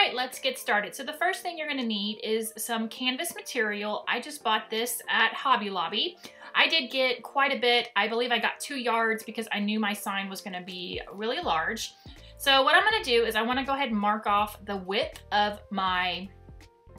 right, let's get started. So the first thing you're gonna need is some canvas material. I just bought this at Hobby Lobby. I did get quite a bit. I believe I got 2 yards because I knew my sign was gonna be really large. So what I'm gonna do is I wanna go ahead and mark off the width of my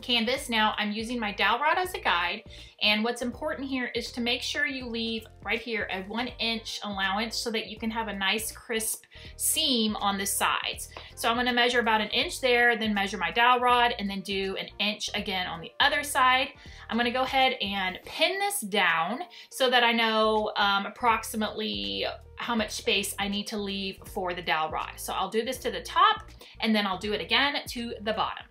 canvas. Now I'm using my dowel rod as a guide, and what's important here is to make sure you leave right here a 1 inch allowance so that you can have a nice crisp seam on the sides. So I'm going to measure about 1 inch there, then measure my dowel rod, and then do 1 inch again on the other side. I'm going to go ahead and pin this down so that I know approximately how much space I need to leave for the dowel rod. So I'll do this to the top, and then I'll do it again to the bottom.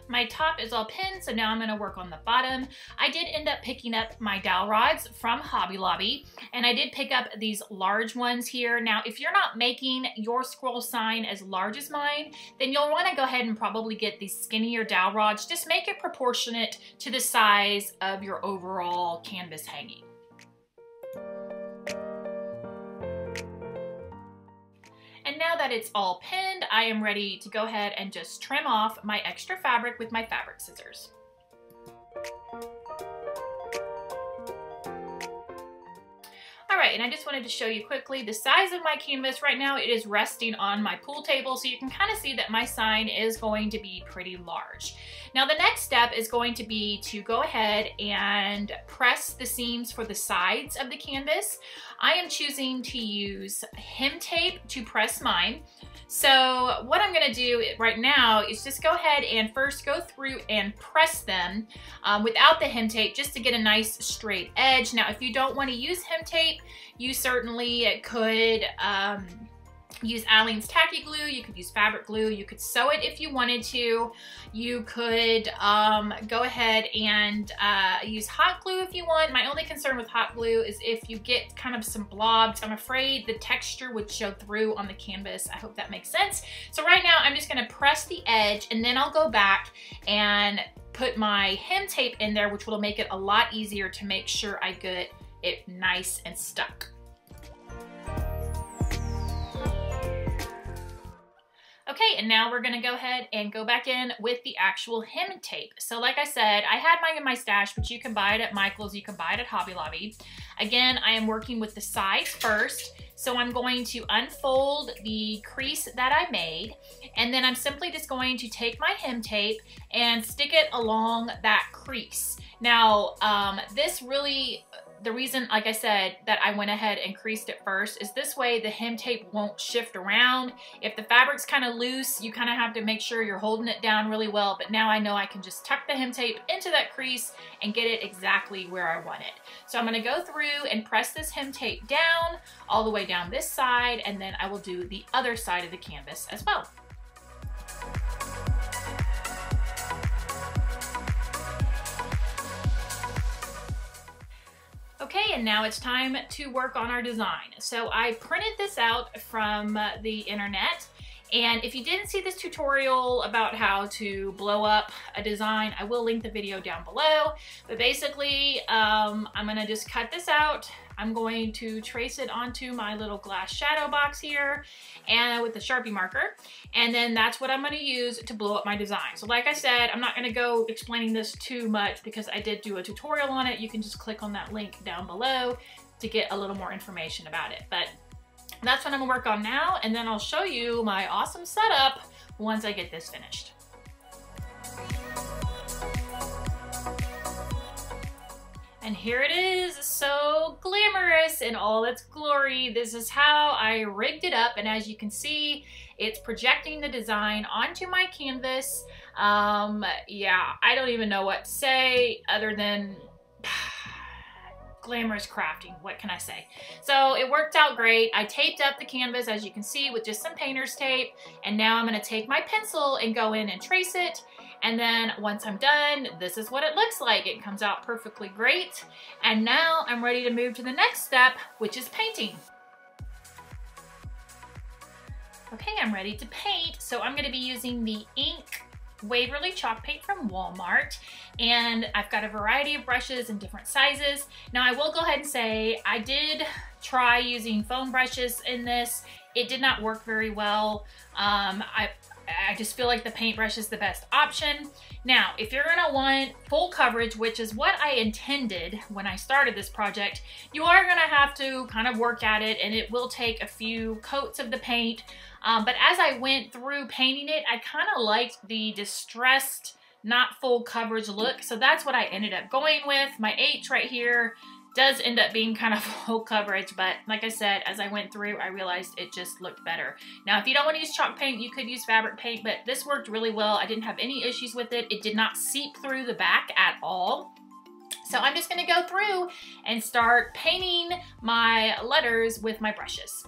My top is all pinned, so now I'm gonna work on the bottom. I did end up picking up my dowel rods from Hobby Lobby, and I did pick up these large ones here. Now, if you're not making your scroll sign as large as mine, then you'll wanna go ahead and probably get these skinnier dowel rods. Just make it proportionate to the size of your overall canvas hanging. And now that it's all pinned, I am ready to go ahead and just trim off my extra fabric with my fabric scissors. All right, and I just wanted to show you quickly the size of my canvas. Right now it is resting on my pool table, so you can kind of see that my sign is going to be pretty large. Now the next step is going to be to go ahead and press the seams for the sides of the canvas. I am choosing to use hem tape to press mine. So what I'm gonna do right now is just go ahead and first go through and press them without the hem tape, just to get a nice straight edge. Now, if you don't wanna use hem tape, you certainly could use Aleene's tacky glue, you could use fabric glue, you could sew it if you wanted to. You could go ahead and use hot glue if you want. My only concern with hot glue is if you get kind of some blobs, I'm afraid the texture would show through on the canvas. I hope that makes sense. So right now I'm just gonna press the edge, and then I'll go back and put my hem tape in there, which will make it a lot easier to make sure I get it nice and stuck. Okay, and now we're gonna go ahead and go back in with the actual hem tape. So like I said, I had mine in my stash, but you can buy it at Michael's, you can buy it at Hobby Lobby. Again, I am working with the sides first. So I'm going to unfold the crease that I made, and then I'm simply just going to take my hem tape and stick it along that crease. Now, this really, the reason, like I said, that I went ahead and creased it first is this way the hem tape won't shift around. If the fabric's kind of loose, you kind of have to make sure you're holding it down really well, but now I know I can just tuck the hem tape into that crease and get it exactly where I want it. So I'm gonna go through and press this hem tape down, all the way down this side, and then I will do the other side of the canvas as well. Okay, and now it's time to work on our design. So I printed this out from the internet, and if you didn't see this tutorial about how to blow up a design, I will link the video down below. But basically, I'm gonna just cut this out. I'm going to trace it onto my little glass shadow box here and with the Sharpie marker. And then that's what I'm gonna use to blow up my design. So like I said, I'm not gonna go explaining this too much because I did do a tutorial on it. You can just click on that link down below to get a little more information about it. But that's what I'm gonna work on now, and then I'll show you my awesome setup once I get this finished. And here it is, so glamorous in all its glory. This is how I rigged it up, and as you can see, it's projecting the design onto my canvas. Yeah, I don't even know what to say other than glamorous crafting. What can I say? So it worked out great. I taped up the canvas, as you can see, with just some painter's tape, and now I'm gonna take my pencil and go in and trace it. And then once I'm done, this is what it looks like. It comes out perfectly great. And now I'm ready to move to the next step, which is painting. Okay, I'm ready to paint. So I'm gonna be using the ink Waverly chalk paint from Walmart, and I've got a variety of brushes in different sizes. Now I will go ahead and say I did try using foam brushes in this. It did not work very well. I just feel like the paintbrush is the best option. Now, if you're gonna want full coverage, which is what I intended when I started this project, you are gonna have to kind of work at it, and it will take a few coats of the paint. But as I went through painting it, I kind of liked the distressed, not full coverage look. So that's what I ended up going with. My H right here does end up being kind of full coverage, but like I said, as I went through, I realized it just looked better. Now, if you don't want to use chalk paint, you could use fabric paint, but this worked really well. I didn't have any issues with it. It did not seep through the back at all. So I'm just gonna go through and start painting my letters with my brushes.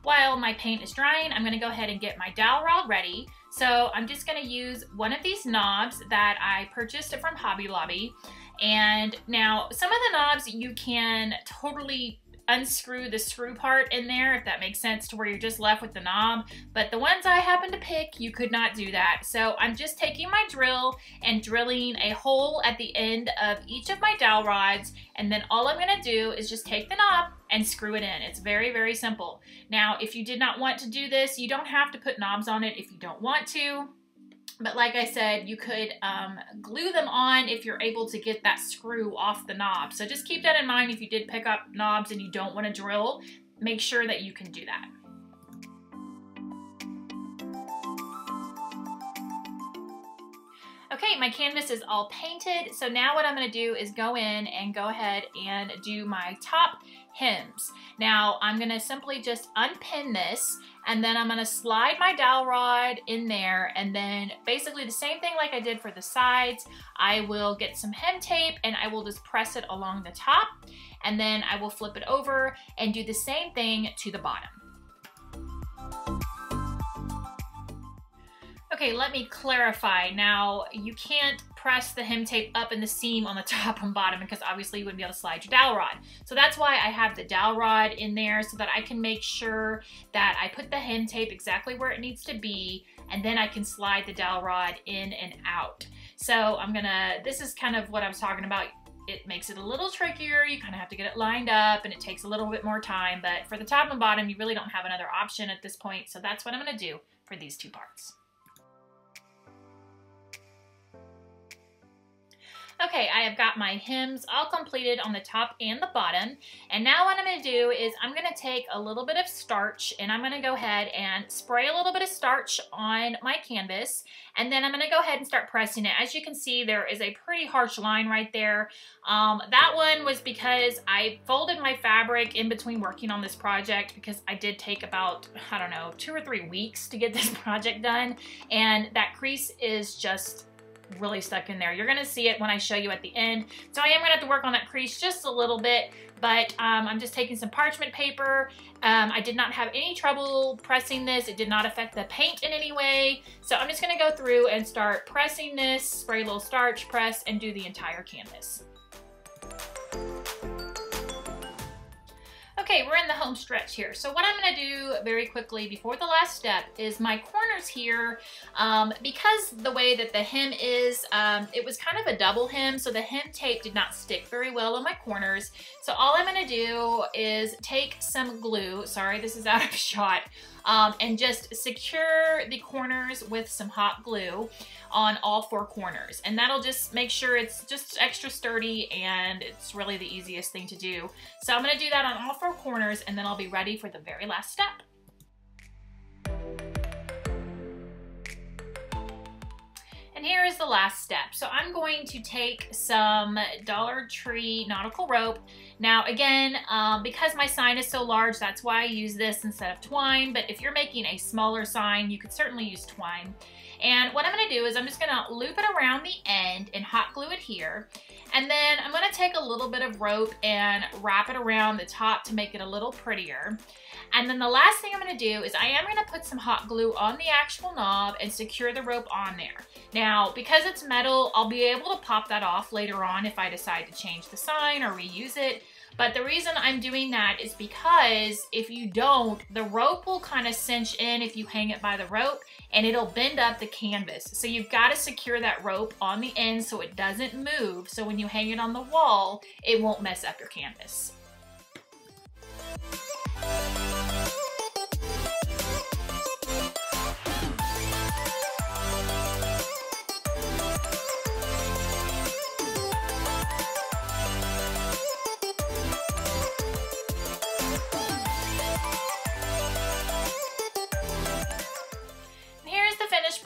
While my paint is drying, I'm gonna go ahead and get my dowel rod ready. So I'm just gonna use one of these knobs that I purchased from Hobby Lobby. And now some of the knobs you can totally unscrew the screw part in there, if that makes sense, to where you're just left with the knob. But the ones I happen to pick, you could not do that. So I'm just taking my drill and drilling a hole at the end of each of my dowel rods. And then all I'm gonna do is just take the knob and screw it in. It's very, very simple. Now, if you did not want to do this, you don't have to put knobs on it if you don't want to. But like I said, you could glue them on if you're able to get that screw off the knob. So just keep that in mind if you did pick up knobs and you don't want to drill, make sure that you can do that. Okay, my canvas is all painted. So now what I'm gonna do is go in and go ahead and do my top hems. Now I'm gonna simply just unpin this, and then I'm gonna slide my dowel rod in there, and then basically the same thing like I did for the sides. I will get some hem tape and I will just press it along the top, and then I will flip it over and do the same thing to the bottom. Okay, let me clarify. Now, you can't press the hem tape up in the seam on the top and bottom because obviously you wouldn't be able to slide your dowel rod. So that's why I have the dowel rod in there, so that I can make sure that I put the hem tape exactly where it needs to be, and then I can slide the dowel rod in and out. So this is kind of what I was talking about. It makes it a little trickier. You kind of have to get it lined up, and it takes a little bit more time, but for the top and bottom, you really don't have another option at this point. So that's what I'm gonna do for these two parts. Okay, I have got my hems all completed on the top and the bottom. And now what I'm gonna do is I'm gonna take a little bit of starch, and I'm gonna go ahead and spray a little bit of starch on my canvas. And then I'm gonna go ahead and start pressing it. As you can see, there is a pretty harsh line right there. That one was because I folded my fabric in between working on this project, because I did take about, I don't know, 2 or 3 weeks to get this project done. And that crease is just really stuck in there. You're gonna see it when I show you at the end. So I am gonna have to work on that crease just a little bit, but I'm just taking some parchment paper. I did not have any trouble pressing this. It did not affect the paint in any way. So I'm just gonna go through and start pressing this, spray a little starch, press, and do the entire canvas. Okay, we're in the home stretch here. So what I'm gonna do very quickly before the last step is my corners here, because the way that the hem is, it was kind of a double hem, so the hem tape did not stick very well on my corners. So all I'm gonna do is take some glue, sorry, this is out of shot, and just secure the corners with some hot glue on all 4 corners. And that'll just make sure it's just extra sturdy, and it's really the easiest thing to do. So I'm gonna do that on all 4 corners, and then I'll be ready for the very last step. And here is the last step. So I'm going to take some Dollar Tree nautical rope. Now again, because my sign is so large, that's why I use this instead of twine. But if you're making a smaller sign, you could certainly use twine. And what I'm gonna do is I'm just gonna loop it around the end and hot glue it here. And then I'm gonna take a little bit of rope and wrap it around the top to make it a little prettier. And then the last thing I'm gonna do is I am gonna put some hot glue on the actual knob and secure the rope on there. Now, because it's metal, I'll be able to pop that off later on if I decide to change the sign or reuse it. But the reason I'm doing that is because if you don't, the rope will kind of cinch in if you hang it by the rope, and it'll bend up the canvas. So you've got to secure that rope on the end so it doesn't move. So when you hang it on the wall, it won't mess up your canvas.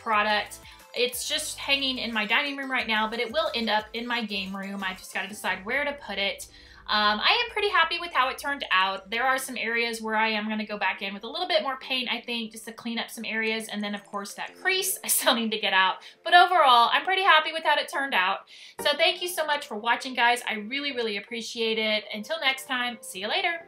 Product. It's just hanging in my dining room right now, but it will end up in my game room. I just got to decide where to put it. I am pretty happy with how it turned out. There are some areas where I am going to go back in with a little bit more paint, I think, just to clean up some areas. And then, of course, that crease I still need to get out. But overall, I'm pretty happy with how it turned out. So thank you so much for watching, guys. I really, really appreciate it. Until next time, see you later.